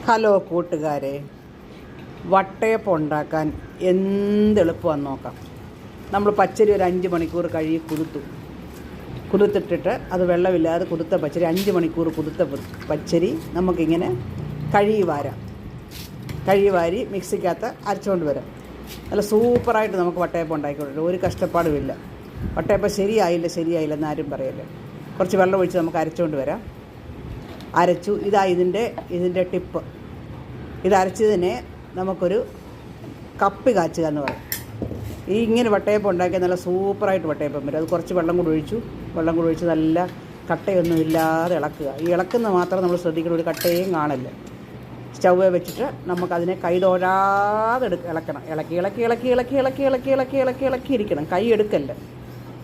Hello കൂട്ടുകാരെ, വട്ടയപ്പം ഉണ്ടാക്കാൻ എന്തെളുപ്പമാണെന്ന് നോക്കാം. നമ്മൾ പച്ചരി ഒരു 5 മണിക്കൂർ കഴുകി കുതിർത്തിട്ടിട്ട് അത് വെള്ളമില്ലാതെ കുതിർത്ത പച്ചരി 5 മണിക്കൂർ കുതിർത്ത പച്ചരി നമുക്കിങ്ങനെ കഴുകി വാരി മിക്സിക്കകത്ത് അരച്ചുകൊണ്ട് വരാം. നല്ല സൂപ്പറായിട്ട് നമുക്ക് വട്ടയപ്പം ഉണ്ടാക്കിക്കൊണ്ടിരിക്കും. ഒരു കഷ്ടപ്പാടുമില്ല. വട്ടയപ്പം ശരിയായില്ലെന്ന് ആരും പറയല്ലേ. കുറച്ച് വെള്ളം ഒഴിച്ച് നമുക്ക് അരച്ചുകൊണ്ട് വരാം. അരച്ചു. ഇതിൻ്റെ ടിപ്പ്. ഇത് അരച്ചതിനെ നമുക്കൊരു കപ്പി കാച്ചുക എന്ന് പറയും. ഇങ്ങനെ വട്ടയപ്പം ഉണ്ടാക്കിയാൽ നല്ല സൂപ്പറായിട്ട് വട്ടയപ്പം വരും. അത് കുറച്ച് വെള്ളം കൂടി ഒഴിച്ച് നല്ല കട്ടയൊന്നും ഇല്ലാതെ ഇളക്കുക. ഈ ഇളക്കുന്ന മാത്രം നമ്മൾ ശ്രദ്ധിക്കണം, ഒരു കട്ടയും കാണില്ല. സ്റ്റൗവേ വെച്ചിട്ട് നമുക്കതിനെ കൈ തോരാതെ ഇളക്കണം. ഇളക്കി ഇരിക്കണം. കൈ എടുക്കല്ല.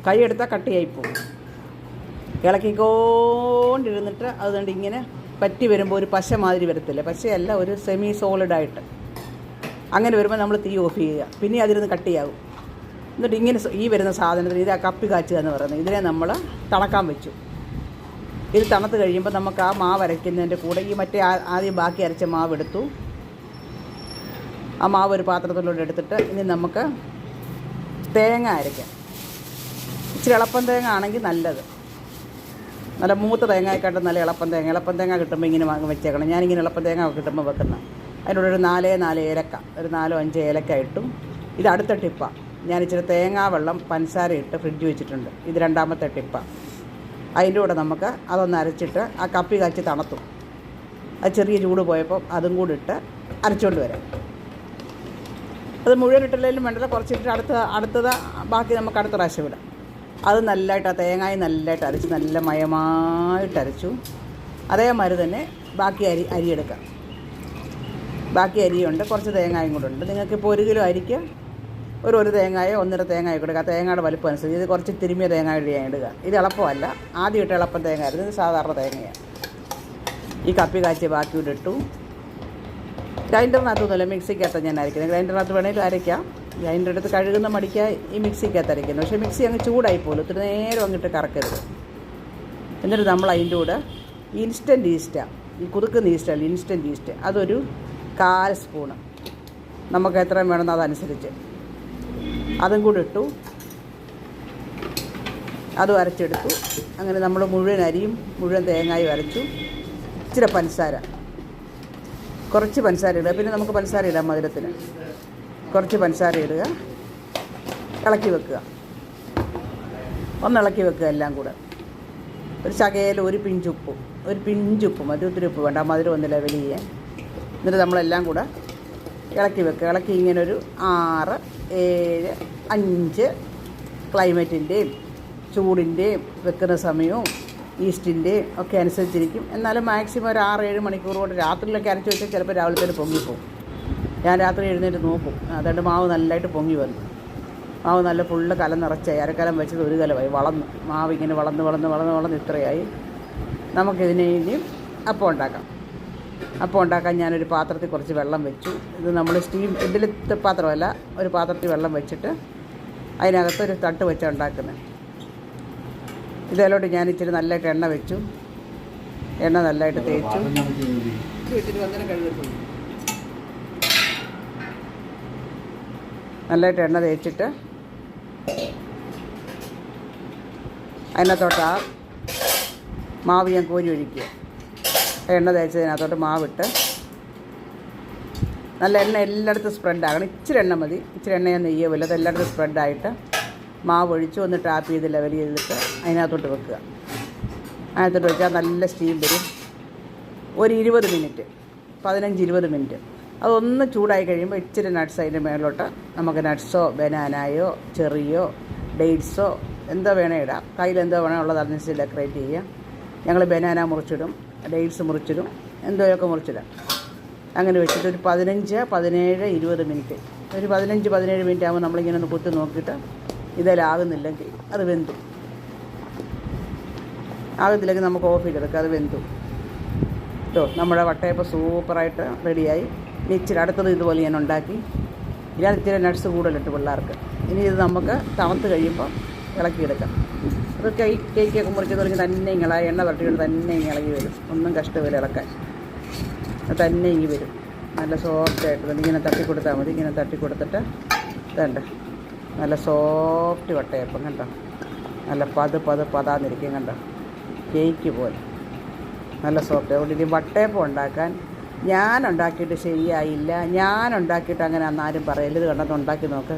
കൈ എടുത്താൽ കട്ടിയായിപ്പോവും. ഇളക്കിക്കൊണ്ടിരുന്നിട്ട് അതുകൊണ്ട് ഇങ്ങനെ പറ്റി വരുമ്പോൾ ഒരു പശ മാതിരി വരത്തില്ല. പശയല്ല, ഒരു സെമി സോളിഡായിട്ട് അങ്ങനെ വരുമ്പോൾ നമ്മൾ തീ ഓഫ് ചെയ്യുക. പിന്നെ അതിരുന്ന് കട്ടിയാകും. എന്നിട്ട് ഇങ്ങനെ ഈ വരുന്ന സാധനത്തിന് ഇത് കപ്പി കാച്ചുക എന്ന് പറയുന്നത്. ഇതിനെ നമ്മൾ തണക്കാൻ വെച്ചു. ഇത് തണുത്ത് കഴിയുമ്പോൾ നമുക്ക് ആ മാവ് അരയ്ക്കുന്നതിൻ്റെ കൂടെ ഈ മറ്റേ ആദ്യം ബാക്കി അരച്ച മാവ് എടുത്തു. ആ മാവ് ഒരു പാത്രത്തിലൂടെ എടുത്തിട്ട് ഇനി നമുക്ക് തേങ്ങ അരയ്ക്കാം. ഇച്ചിരി ഇളപ്പം തേങ്ങ ആണെങ്കിൽ നല്ലത്. നല്ല മൂത്ത തേങ്ങയെക്കാട്ടും നല്ല ഇളപ്പം തേങ്ങ കിട്ടുമ്പോൾ ഇങ്ങനെ വെച്ചേക്കണം. ഞാനിങ്ങനെ ഇളപ്പം തേങ്ങ കിട്ടുമ്പോൾ വെക്കുന്ന അതിനോട് ഒരു 4 ഏലക്ക, ഒരു 4-5 ഏലക്ക ഇട്ടും. ഇത് അടുത്ത ടിപ്പാണ്. ഞാൻ ഇച്ചിരി തേങ്ങാ വെള്ളം പഞ്ചസാര ഇട്ട് ഫ്രിഡ്ജ് വെച്ചിട്ടുണ്ട്. ഇത് രണ്ടാമത്തെ ടിപ്പാണ്. അതിൻ്റെ കൂടെ നമുക്ക് അതൊന്ന് അരച്ചിട്ട് ആ കപ്പി കാച്ചി തണുത്തും. അത് ചെറിയ ചൂട് പോയപ്പോൾ അതും കൂടി ഇട്ട് അരച്ചുകൊണ്ട് വരാം. അത് മുഴുവൻ ഇട്ടില്ലെങ്കിലും വേണ്ടത്, കുറച്ചിട്ട് അടുത്തത് ബാക്കി നമുക്ക് അടുത്ത പ്രാവശ്യം ഇടാം. അത് നല്ലതായിട്ട് ആ തേങ്ങായി നല്ലതായിട്ട് അരച്ച് നല്ല മയമായിട്ട് അരച്ചു. അതേമാതിരി തന്നെ ബാക്കി അരി എടുക്കാം. ബാക്കി അരിയുണ്ട്, കുറച്ച് തേങ്ങായും കൂടെ ഉണ്ട്. നിങ്ങൾക്കിപ്പോൾ 1 കിലോ അരിക്ക് ഒരു തേങ്ങായോ 1.5 തേങ്ങായോ കൊടുക്കുക. തേങ്ങയുടെ വലുപ്പം അനുസരിച്ച്. ഇത് കുറച്ച് തിരുമിയ തേങ്ങയുടെ ഇടുക. ഇത് എളുപ്പമല്ല. ആദ്യം ഇട്ട് എളുപ്പം തേങ്ങ ആയിരുന്നു. ഇത് സാധാരണ തേങ്ങയാണ്. ഈ കപ്പി കാച്ചി ബാക്കി കൂടെ ഇട്ടു. ഗ്രൈൻഡറിനകത്തൊന്നുമില്ല, മിക്സിക്കകത്ത് ഞാൻ അരയ്ക്കുന്നത്. ഗ്രൈൻഡറിനകത്ത് വേണമെങ്കിലും അരയ്ക്കാം. ഗ്രൈൻഡർ എടുത്ത് കഴുകുന്ന മടിക്കാൻ ഈ മിക്സിക്കകത്ത് അരയ്ക്കുന്നത്. പക്ഷേ മിക്സി അങ്ങ് ചൂടായിപ്പോലും. ഒത്തിരി നേരം അങ്ങിട്ട് കറക്കരുത്. എന്നിട്ട് നമ്മൾ അതിൻ്റെ കൂടെ ഇൻസ്റ്റൻറ്റ് ഈസ്റ്റാണ്, ഈ കുതുക്കുന്ന ഈസ്റ്റല്ല, ഇൻസ്റ്റൻറ്റ് ഈസ്റ്റ്. അതൊരു 1/4 സ്പൂണ്. നമുക്ക് എത്രയും വേണമെന്ന് അതനുസരിച്ച് അതും കൂടി ഇട്ടു. അതും അരച്ചെടുത്തു. അങ്ങനെ നമ്മൾ മുഴുവൻ തേങ്ങായും അരച്ചു. ഇച്ചിരി പഞ്ചസാര, കുറച്ച് പഞ്ചസാര ഇടുക. പിന്നെ നമുക്ക് പഞ്ചസാര ഇടാം മധുരത്തിന്. കുറച്ച് പഞ്ചസാര ഇടുക. ഇളക്കി വെക്കുക. ഇളക്കി വെക്കുക എല്ലാം കൂടെ. ഒരു ശകയിൽ ഒരു പിഞ്ചുപ്പും മതി. ഒത്തിരി ഉപ്പ് വേണ്ട, മധുരം ഒന്ന് ലെവൽ ചെയ്യാൻ. എന്നിട്ട് നമ്മളെല്ലാം കൂടെ ഇളക്കി വെക്കുക. ഇളക്കി ഇങ്ങനെ ഒരു 6, 7, 5 ക്ലൈമറ്റിൻ്റെയും ചൂടിൻ്റെയും വെക്കുന്ന സമയവും ഈസ്റ്റിൻ്റെയും ഒക്കെ അനുസരിച്ചിരിക്കും. എന്നാലും മാക്സിമം ഒരു 6-7 മണിക്കൂർ കൊണ്ട് രാത്രിയിലൊക്കെ അരച്ച് വെച്ചാൽ ചിലപ്പോൾ രാവിലെ തന്നെ പൊങ്ങിപ്പോവും. ഞാൻ രാത്രി എഴുന്നേറ്റ് നോക്കും. അതുകൊണ്ട് മാവ് നല്ലതായിട്ട് പൊങ്ങി വന്നു. മാവ് നല്ല ഫുള്ള് കലം നിറച്ചായി. അരക്കലം വെച്ചത് 1 കലമായി. മാവ് ഇങ്ങനെ വളർന്ന് ഇത്രയായി. നമുക്കിതിനെ ഇനിയും അപ്പം ഉണ്ടാക്കാൻ ഞാനൊരു പാത്രത്തിൽ കുറച്ച് വെള്ളം വെച്ചു. ഇത് നമ്മൾ ഇതിലത്തെ പാത്രമല്ല, ഒരു പാത്രത്തിൽ വെള്ളം വെച്ചിട്ട് അതിനകത്ത് ഒരു തട്ട് വെച്ചാണ് ഉണ്ടാക്കുന്നത്. ഇതിലോട്ട് ഞാൻ ഇച്ചിരി നല്ലതായിട്ട് എണ്ണ വെച്ചു. എണ്ണ നല്ലതായിട്ട് തേച്ചു. നല്ലതായിട്ട് എണ്ണ തേച്ചിട്ട് അതിനകത്തോട്ട് ആ മാവ് ഞാൻ കോരി ഒഴിക്കുക. എണ്ണ തേച്ചതിനകത്തോട്ട് മാവിട്ട് നല്ല എണ്ണ എല്ലായിടത്തും സ്പ്രെഡാകണം. ഇച്ചിരി എണ്ണ മതി. ഇച്ചിരി എണ്ണ ഞാൻ നെയ്യോ വല്ലതും എല്ലായിടത്തും സ്പ്രെഡായിട്ട് മാവ് ഒഴിച്ച് ഒന്ന് ടാപ്പ് ചെയ്ത് ലെവൽ ചെയ്തിട്ട് അതിനകത്തോട്ട് വെക്കുക. അതിനകത്തോട്ട് വെച്ചാൽ നല്ല സ്റ്റീം വരും. ഒരു 20 മിനിറ്റ്, 15-20 മിനിറ്റ്. അതൊന്ന് ചൂടായി കഴിയുമ്പോൾ ഇച്ചിരി നട്ട്സ് അതിൻ്റെ മേലോട്ട് നമുക്ക് നട്ട്സോ ബനാനായോ ചെറിയോ ഡേറ്റ്സോ എന്തോ വേണേ ഇടാം. കയ്യിലെന്തോ വേണേ ഉള്ളത് അതനുസരിച്ച് ഡെക്കറേറ്റ് ചെയ്യുക. ഞങ്ങൾ ബനാന മുറിച്ചിടും, ഡേറ്റ്സ് മുറിച്ചിടും, എന്തോയൊക്കെ മുറിച്ചിടാം. അങ്ങനെ വെച്ചിട്ട് ഒരു 15-17-20 മിനിറ്റ്, ഒരു 15-17 മിനിറ്റ് ആകുമ്പോൾ നമ്മളിങ്ങനെ ഒന്ന് കുത്തി നോക്കിയിട്ട് ഇതിലാകുന്നില്ലെങ്കിൽ അത് വെന്തു. ആകത്തില്ലെങ്കിൽ നമുക്ക് ഓഫ് ചെയ്തെടുക്കുക. അത് വെന്തു കേട്ടോ. നമ്മുടെ വട്ടയപ്പം സൂപ്പറായിട്ട് റെഡിയായി. ഇനി ഇച്ചിരി അടുത്തത് ഇതുപോലെ ഞാൻ ഉണ്ടാക്കി. ഞാൻ ഇച്ചിരി നട്ട്സ് കൂടുതലിട്ട് പിള്ളേർക്ക്. ഇനി ഇത് നമുക്ക് തണുത്ത് കഴിയുമ്പോൾ ഇളക്കിയെടുക്കാം. അത് കേക്കൊക്കെ മുറിച്ച് തുടങ്ങി തന്നെ എണ്ണ തട്ടിയിട്ട് തന്നെ ഇളകി വരും. ഒന്നും കഷ്ടമില്ല ഇളക്കാൻ. അത് തന്നെ ഇങ്ങി വരും. നല്ല സോഫ്റ്റായിട്ട് ഇങ്ങനെ തട്ടി കൊടുത്താൽ മതി. ഇങ്ങനെ തട്ടി കൊടുത്തിട്ട് ഇതണ്ട നല്ല സോഫ്റ്റ് വട്ടയപ്പം കണ്ടോ, നല്ല പതാന്നിരിക്കും കണ്ടോ, കേക്ക് പോലെ നല്ല സോഫ്റ്റ്. അതുകൊണ്ട് ഇനി വട്ടയപ്പം ഉണ്ടാക്കാൻ ഞാൻ ഉണ്ടാക്കിയിട്ട് ശരിയായില്ല, ഞാൻ ഉണ്ടാക്കിയിട്ട് അങ്ങനെ അന്നാരും പറയരുത്. കണ്ടത് ഉണ്ടാക്കി നോക്ക്.